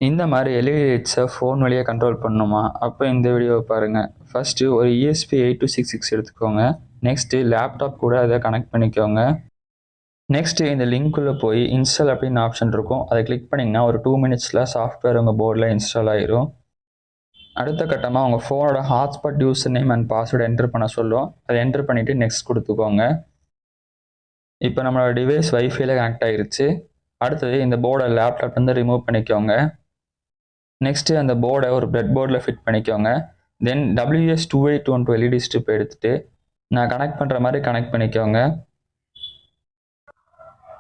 இந்த மாதிரி LED லைட்ஸை phone வழியாக கண்ட்ரோல் பண்ணணுமா? அப்போ இந்த வீடியோவை பாருங்கள். ஃபஸ்ட்டு ஒரு ESP8266 எடுத்துக்கோங்க. நெக்ஸ்ட்டு லேப்டாப் கூட அதை கனெக்ட் பண்ணிக்கோங்க. நெக்ஸ்ட்டு இந்த லிங்க்குள்ளே போய் இன்ஸ்டால் அப்படின்னு ஆப்ஷன் இருக்கும். அதை கிளிக் பண்ணிங்கன்னா ஒரு 2 மினிட்ஸில் சாஃப்ட்வேர் உங்கள் போர்டில் இன்ஸ்டால் ஆயிரும். அடுத்த கட்டமாக உங்கள் ஃபோனோட hotspot user name and password enter பண்ண சொல்லும். அதை என்டர் பண்ணிவிட்டு நெக்ஸ்ட் கொடுத்துக்கோங்க. இப்போ நம்மளோட டிவைஸ் வைஃபைல கனெக்ட் ஆகிருச்சு. அடுத்தது இந்த போர்டை லேப்டாப்லேருந்து ரிமூவ் பண்ணிக்கோங்க. நெக்ஸ்ட்டு அந்த போர்டை ஒரு பிரெட் போர்டில் ஃபிட் பண்ணிக்கோங்க. தென் WS2812 எல்இடி ஸ்ட்ரிப் எடுத்துகிட்டு நான் கனெக்ட் பண்ணுற மாதிரி கனெக்ட் பண்ணிக்கோங்க.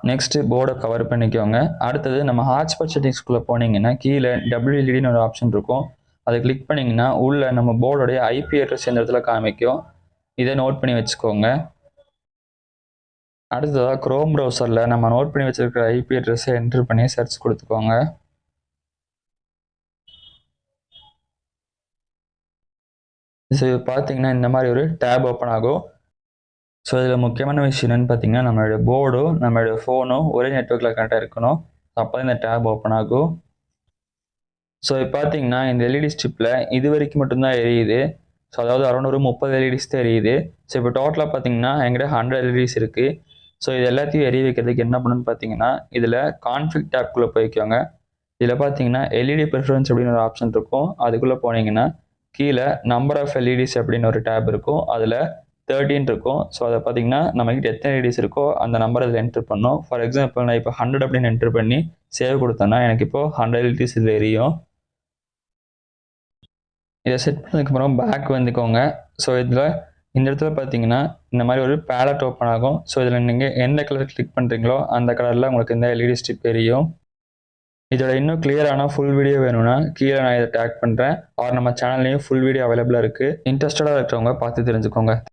நெக்ஸ்ட்டு போர்டை கவர் பண்ணிக்கோங்க. அடுத்தது நம்ம ஹாட்ஸ்பாட் செட்டிங்ஸ்குள்ளே போனீங்கன்னா கீழே WLEDன்னு ஒரு ஆப்ஷன் இருக்கும். அதை கிளிக் பண்ணிங்கன்னா உள்ள நம்ம போர்டோடைய IP அட்ரஸ் இந்த இடத்துல காமிக்கும். இதை நோட் பண்ணி வச்சுக்கோங்க. அடுத்ததாக க்ரோம் ப்ரௌசரில் நம்ம நோட் பண்ணி வச்சுருக்கிற IP அட்ரஸை என்ட்ரு பண்ணி சர்ச் கொடுத்துக்கோங்க. ஸோ இது பார்த்தீங்கன்னா இந்த மாதிரி ஒரு டேப் ஓப்பன் ஆகும். ஸோ இதில் முக்கியமான விஷயம் என்னென்னு பார்த்தீங்கன்னா நம்மளுடைய போர்டும் நம்மளுடைய ஃபோனும் ஒரே நெட்ஒர்க்கில் கனெக்டாக இருக்கணும். அப்போ தான் இந்த டேப் ஓப்பன் ஆகும். ஸோ இப்போ பார்த்தீங்கன்னா இந்த எல்இடி ஸ்ட்ரிப்பில் இது வரைக்கும் மட்டும்தான் எரியுது. ஸோ அதாவது அரௌண்ட் ஒரு 30 எல்இடிஸ் தான் எரியுது. ஸோ இப்போ டோட்டலாக பார்த்தீங்கன்னா எங்கிட்ட 100 எல்இடிஸ் இருக்குது. ஸோ இது எல்லாத்தையும் எரிய வைக்கிறதுக்கு என்ன பண்ணணும்னு பார்த்தீங்கன்னா இதில் கான்ஃபிக் டேப்குள்ளே போய்க்கோங்க. இதில் பார்த்தீங்கன்னா எல்இடி ப்ரிஃபரன்ஸ் அப்படின்னு ஒரு ஆப்ஷன் இருக்கும். அதுக்குள்ளே போனீங்கன்னா கீழே நம்பர் ஆஃப் எல்இடிஸ் அப்படின்னு ஒரு டேப் இருக்கும். அதில் 13 இருக்கும். ஸோ அதை பார்த்தீங்கன்னா நம்மகிட்ட எத்தனை எல்இடிஸ் இருக்கோ அந்த நம்பர் அதில் என்ட்ரு பண்ணணும். ஃபார் எக்ஸாம்பிள் நான் இப்போ 100 அப்படின்னு என்ட்ரு பண்ணி சேவ் கொடுத்தேன்னா எனக்கு இப்போது 100 எல்இடிஸ் இதில் எரியும். இதை செட் பண்ணதுக்கப்புறம் பேக் வந்துக்கோங்க. ஸோ இதில் இந்த இடத்துல பார்த்தீங்கன்னா இந்த மாதிரி ஒரு பேலட் ஓப்பன் ஆகும். ஸோ இதில் நீங்கள் எந்த கலர் கிளிக் பண்ணுறீங்களோ அந்த கலரில் உங்களுக்கு இந்த எல்இடி ஸ்ட்ரிப் எரியும். இதோட இன்னும் கிளியரான ஃபுல் வீடியோ வேணும்னா கீழே நான் இதை டேக் பண்ணுறேன். ஆர் நம்ம சேனல்லையும் ஃபுல் வீடியோ அவைலபிளாக இருக்குது. இன்ட்ரெஸ்டடாக இருக்கிறவங்க பார்த்து தெரிஞ்சுக்கோங்க.